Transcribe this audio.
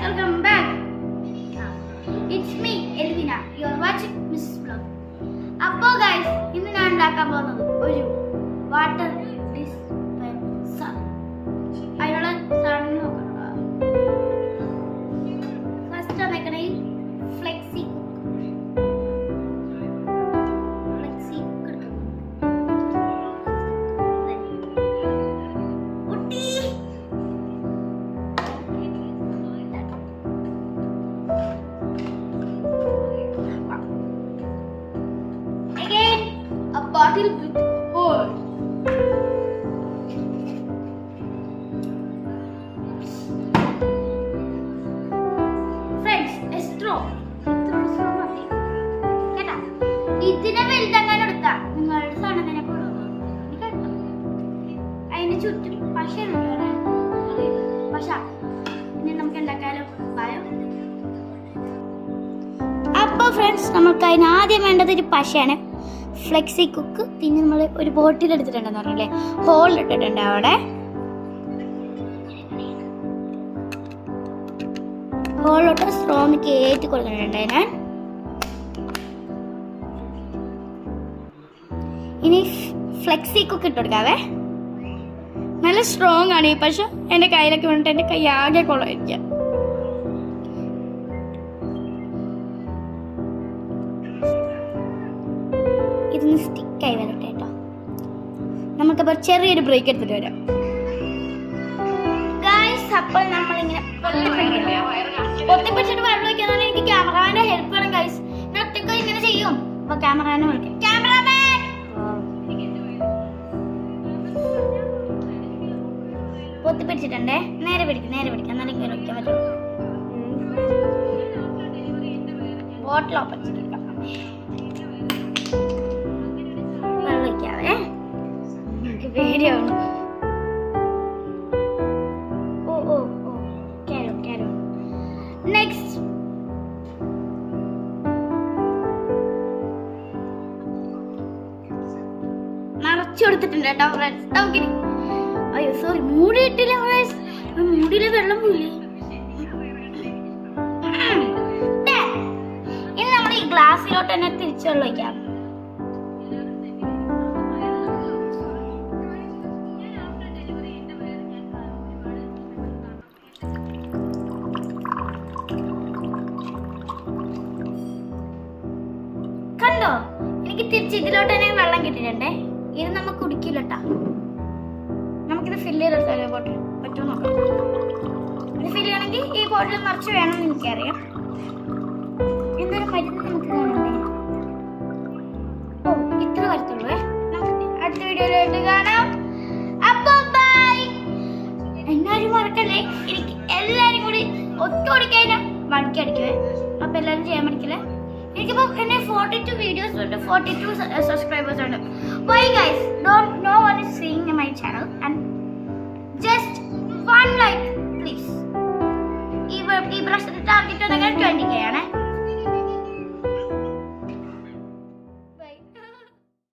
welcome back. It's me, Elvina. You're watching Mrs. Vlog. അപ്പോൾ guys, ഇന്ന് ഞാൻ ഉണ്ടാക്കാൻ പോകുന്നത് ഒരു വാട്ടർ ഡിസ്പെൻസർ. അതിനുള്ള സാധനങ്ങൾ നോക്കണം. ഫസ്റ്റ് വന്നേക്കണേ flexi bottle with hole. Friends, a straw. കേട്ടാ ഇതിനെ വലുതങ്ങനെ എടുത്താ നിങ്ങളുടെ സാധനത്തിനെ അതിന് ചുറ്റും പശ ഇനി നമുക്ക് ഉണ്ടാക്കാലോ പായോ. അപ്പൊ ഫ്രണ്ട്സ് നമുക്ക് അതിന് ആദ്യം വേണ്ടത് ഒരു പശയാണ്. Flexi cook. പിന്നെ നമ്മൾ ഒരു ബോട്ടിൽ എടുത്തിട്ടുണ്ടെന്ന് പറഞ്ഞല്ലേ, ഹോൾ ഇട്ടിട്ടുണ്ട് അവിടെ. ഹോളിലോട്ട് സ്ട്രോങ് കയറ്റി കൊടുക്കുന്നുണ്ട് ഞാൻ. ഇനി ഫ്ലെക്സി കുക്ക് ഇട്ട് കൊടുക്കാവേ. നല്ല സ്ട്രോങ് ആണ് ഈ പക്ഷെ എൻ്റെ കയ്യിലൊക്കെ വന്നിട്ട് എൻ്റെ കൈ ആകെ കൊള്ളായിരിക്കാം. ഇതൊന്ന് സ്റ്റിക്കായി വരട്ടെ കേട്ടോ. നമുക്കപ്പോൾ ചെറിയൊരു ബ്രേക്ക് എടുത്തിട്ട് വരാം. ഗായ്സ്, അപ്പോൾ നമ്മളിങ്ങനെ പൊത്തിപ്പിടിച്ചിട്ട് വെള്ളം വയ്ക്കാൻ എനിക്ക് ക്യാമറാമാൻ്റെ ഹെൽപ്പ് വേണം ഗായ്സ്. ഞാൻ ഒറ്റയ്ക്ക് ഇങ്ങനെ ചെയ്യും. അപ്പോൾ ക്യാമറാനെ വിളിക്കാം. ക്യാമറാമാൻ പൊത്തിപ്പിടിച്ചിട്ടുണ്ടേ. നേരെ പിടിക്കാം എന്നാലും ഇങ്ങനെ വയ്ക്കാൻ പറ്റുള്ളൂ. ബോട്ടിൽ ഓപ്പൺ ചെയ്തിട്ടാം. പേടിയാണ്. ഓ ക്യാരോ നെക്സ്റ്റ് നിറച്ചു കൊടുത്തിട്ടുണ്ട് കേട്ടോ ഫ്രണ്ട്സ്. നമുക്കിനി അയ്യോ സോറി മൂടി ഇട്ടില്ല ഫ്രണ്ട്സ്. മൂടിയില് വെള്ളം പോയില്ലേ. ഇനി നമ്മൾ ഈ ഗ്ലാസ്സിലോട്ട് തന്നെ തിരിച്ചു വെള്ളം വയ്ക്കാം. കണ്ടോ, എനിക്ക് തിരിച്ച് ഇതിലോട്ട് തന്നെ വെള്ളം കിട്ടിയിട്ടുണ്ടേ. ഇത് നമുക്ക് കുടിക്കില്ലട്ടാ. നമുക്കിത് ഫില്ല് ചെയ്തെടുത്താലോ ബോട്ടിൽ പറ്റുമോ നോക്കാം. ഇത് ഫില്ല് ചെയ്യണമെങ്കിൽ ഈ ബോട്ടിൽ നിറച്ച് വേണമെന്ന് എനിക്കറിയാം. എന്തൊരു മരുന്ന് നമുക്ക് കാണണ്ടേ. ഓ ഇത്ര വരത്തുള്ളൂ. നമുക്ക് അടുത്ത വീഡിയോയിലോട്ട് കാണാം. അപ്പൊ ബൈ. എന്നാലും മറക്കല്ലേ, എനിക്ക് എല്ലാരും കൂടി ഒത്തുകൊടുക്കാൻ വടിക്കടിക്കുവേ. അപ്പൊ എല്ലാരും ചെയ്യാൻ പഠിക്കല്ലേ. എനിക്കിപ്പോൾ എന്നെ 42 വീഡിയോസ് ഉണ്ട്, 42 സബ്സ്ക്രൈബേഴ്സ് ഉണ്ട്. Why guys? No one is seeing my channel and just